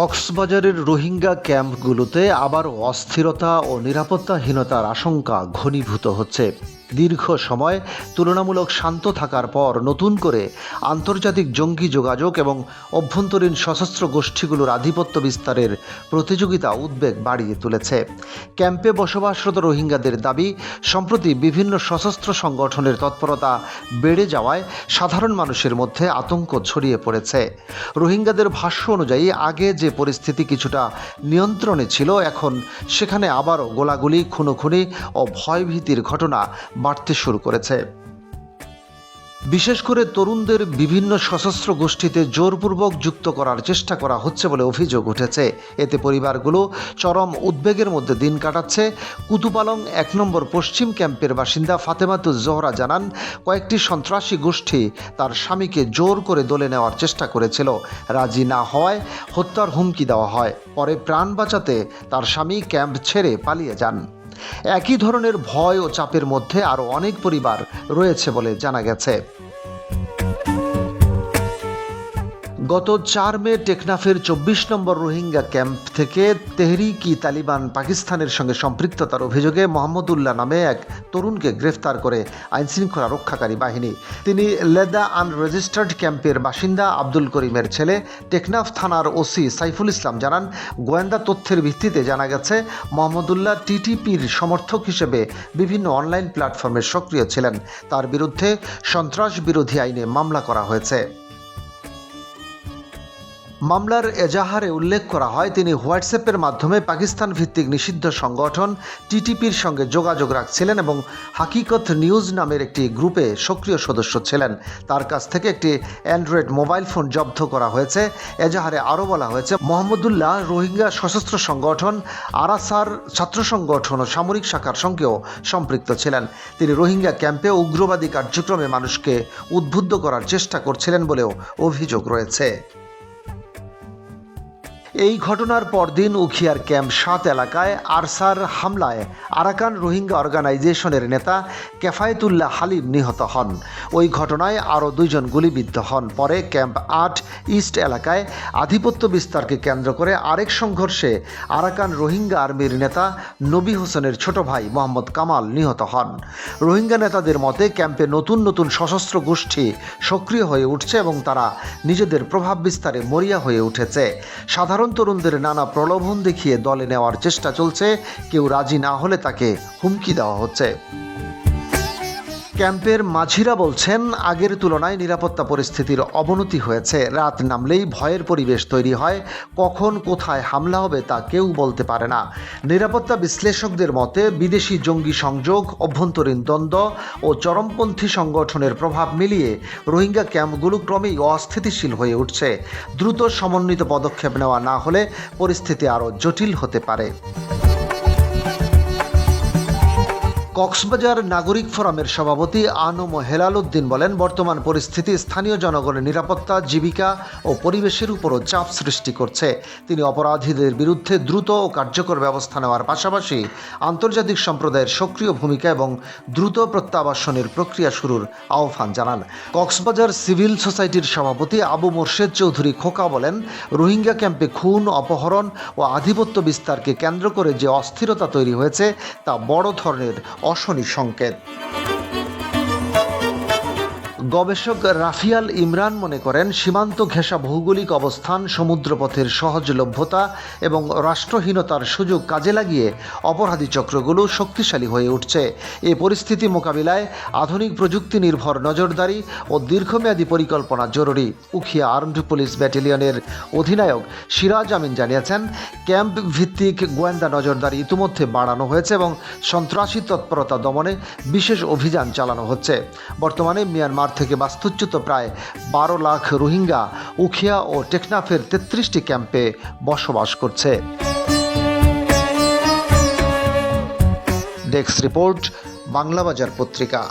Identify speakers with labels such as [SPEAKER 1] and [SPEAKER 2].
[SPEAKER 1] কক্সবাজারের রোহিঙ্গা ক্যাম্পগুলোতে আবারও অস্থিরতা ও নিরাপত্তাহীনতার আশঙ্কা ঘনীভূত হচ্ছে। দীর্ঘ সময় তুলনামূলক শান্ত থাকার পর নতুন করে আন্তর্জাতিক জঙ্গি যোগাযোগ এবং অভ্যন্তরীণ সশস্ত্র গোষ্ঠীগুলোর আধিপত্য বিস্তারের প্রতিযোগিতা উদ্বেগ বাড়িয়ে তুলেছে। ক্যাম্পে বসবাসরত রোহিঙ্গাদের দাবি, সম্প্রতি বিভিন্ন সশস্ত্র সংগঠনের তৎপরতা বেড়ে যাওয়ায় সাধারণ মানুষের মধ্যে আতঙ্ক ছড়িয়ে পড়েছে। রোহিঙ্গাদের ভাষ্য অনুযায়ী আগে যে পরিস্থিতি কিছুটা নিয়ন্ত্রণে ছিল, এখন সেখানে আবারও গোলাগুলি, খুনোখুনি ও ভয়ভীতির ঘটনা বাড়তে শুরু করেছে। বিশেষ করে তরুণদের বিভিন্ন সশস্ত্র গোষ্ঠীতে জোরপূর্বক যুক্ত করার চেষ্টা করা হচ্ছে বলে অভিযোগ উঠেছে। এতে পরিবারগুলো চরম উদ্বেগের মধ্যে দিন কাটাচ্ছে। কুতুপালং ১ নম্বর পশ্চিম ক্যাম্পের বাসিন্দা ফাতেমাতুজ জোহরা জানান, কয়েকটি সন্ত্রাসী গোষ্ঠী তার স্বামীকে জোর করে দলে নেওয়ার চেষ্টা করেছিল। রাজি না হওয়ায় হত্যার হুমকি দেওয়া হয়। পরে প্রাণ বাঁচাতে তার স্বামী ক্যাম্প ছেড়ে পালিয়ে যান। একই ধরনের ভয় ও চাপের মধ্যে আরও অনেক পরিবার রয়েছে বলে জানা গেছে। গত ৪ মে টেকনাফের ২৪ নম্বর রোহিঙ্গা ক্যাম্প থেকে তেহরিক-ই তালিবান পাকিস্তানের সঙ্গে সম্পৃক্ততার অভিযোগে মোহাম্মদুল্লাহ নামে এক তরুণকে গ্রেফতার করে আইনশৃঙ্খলা রক্ষাকারী বাহিনী। তিনি লেদা আনরেজিস্টার্ড ক্যাম্পের বাসিন্দা আব্দুল করিমের ছেলে। টেকনাফ থানার ওসি সাইফুল ইসলাম জানান, গোয়েন্দা তথ্যের ভিত্তিতে জানা গেছে মোহাম্মদুল্লাহ টিটিপির সমর্থক হিসেবে বিভিন্ন অনলাইন প্ল্যাটফর্মে সক্রিয় ছিলেন। তার বিরুদ্ধে সন্ত্রাস বিরোধী আইনে মামলা করা হয়েছে। মামলার এজাহারে উল্লেখ করা হয়, তিনি হোয়াটসঅ্যাপের মাধ্যমে পাকিস্তান ভিত্তিক নিষিদ্ধ সংগঠন টিটিপির সঙ্গে যোগাযোগ রাখছিলেন এবং হাকিকত নিউজ নামের একটি গ্রুপে সক্রিয় সদস্য ছিলেন। তার কাছ থেকে একটি অ্যান্ড্রয়েড মোবাইল ফোন জব্দ করা হয়েছে। এজাহারে আরও বলা হয়েছে, মোহাম্মদুল্লাহ রোহিঙ্গা সশস্ত্র সংগঠন আরাসার ছাত্র সংগঠন ও সামরিক শাখার সঙ্গেও সম্পৃক্ত ছিলেন। তিনি রোহিঙ্গা ক্যাম্পে উগ্রবাদী কার্যক্রমে মানুষকে উদ্বুদ্ধ করার চেষ্টা করছিলেন বলেও অভিযোগ রয়েছে। এই ঘটনার পরদিন উখিয়ার ক্যাম্প ৭ এলাকায় আরসার হামলায় আরাকান রোহিঙ্গা অর্গানাইজেশনের নেতা কেফায়েতুল্লাহ হালিম নিহত হন। ওই ঘটনায় আরও ২ জন গুলিবিদ্ধ হন। পরে ক্যাম্প ৮ ইস্ট এলাকায় আধিপত্য বিস্তারকে কেন্দ্র করে আরেক সংঘর্ষে আরাকান রোহিঙ্গা আর্মির নেতা নবী হোসেনের ছোট ভাই মোহাম্মদ কামাল নিহত হন। রোহিঙ্গা নেতাদের মতে, ক্যাম্পে নতুন নতুন সশস্ত্র গোষ্ঠী সক্রিয় হয়ে উঠছে এবং তারা নিজেদের প্রভাব বিস্তারে মরিয়া হয়ে উঠেছে। সাধারণ তরুণদের নানা প্রলোভন দেখিয়ে দলে নেওয়ার চেষ্টা চলছে। কেউ রাজি না হলে তাকে হুমকি দেওয়া হচ্ছে। ক্যাম্পের মাঝিরা বলছেন, আগের তুলনায় নিরাপত্তা পরিস্থিতির অবনতি হয়েছে। রাত নামলেই ভয়ের পরিবেশ তৈরি হয়। কখন কোথায় হামলা হবে তা কেউ বলতে পারে না। নিরাপত্তা বিশ্লেষকদের মতে, বিদেশি জঙ্গি সংযোগ, অভ্যন্তরীণ দ্বন্দ্ব ও চরমপন্থী সংগঠনের প্রভাব মিলিয়ে রোহিঙ্গা ক্যাম্পগুলো ক্রমেই অস্থিতিশীল হয়ে উঠছে। দ্রুত সমন্বিত পদক্ষেপ নেওয়া না হলে পরিস্থিতি আরও জটিল হতে পারে। কক্সবাজার নাগরিক ফোরামের সভাপতি আনম হেলাল উদ্দিন বলেন, বর্তমান পরিস্থিতি স্থানীয় জনগণের নিরাপত্তা, জীবিকা ও পরিবেশের উপরও চাপ সৃষ্টি করছে। তিনি অপরাধীদের বিরুদ্ধে দ্রুত ও কার্যকর ব্যবস্থা নেওয়ার পাশাপাশি আন্তর্জাতিক সম্প্রদায়ের সক্রিয় ভূমিকা এবং দ্রুত প্রত্যাবাসনের প্রক্রিয়া শুরুর আহ্বান জানান। কক্সবাজার সিভিল সোসাইটির সভাপতি আবু মোর্শেদ চৌধুরী খোকা বলেন, রোহিঙ্গা ক্যাম্পে খুন, অপহরণ ও আধিপত্য বিস্তারকে কেন্দ্র করে যে অস্থিরতা তৈরি হয়েছে তা বড় ধরনের অশনি সংকেত। গবেষক রাফিয়াল ইমরান মনে করেন, সীমান্ত ঘেঁষা ভৌগোলিক অবস্থান, সমুদ্রপথের সহজলভ্যতা এবং রাষ্ট্রহীনতার সুযোগ কাজে লাগিয়ে অপরাধী চক্রগুলো শক্তিশালী হয়ে উঠছে। এই পরিস্থিতি মোকাবিলায় আধুনিক প্রযুক্তি নির্ভর নজরদারি ও দীর্ঘমেয়াদী পরিকল্পনা জরুরি। উখিয়া আর্মড পুলিশ ব্যাটালিয়নের অধিনায়ক সিরাজ আমিন জানিয়েছেন, ক্যাম্প ভিত্তিক গোয়েন্দা নজরদারি ইতিমধ্যে বাড়ানো হয়েছে এবং সন্ত্রাসী তৎপরতা দমনে বিশেষ অভিযান চালানো হচ্ছে। বর্তমানে মিয়ানমার থেকে বাস্তুচ্যুত প্রায় ১২ লাখ রোহিঙ্গা উখিয়া ও টেকনাফের ৩৩টি ক্যাম্পে বসবাস করছে। ডেস্ক রিপোর্ট, বাংলাবাজার পত্রিকা।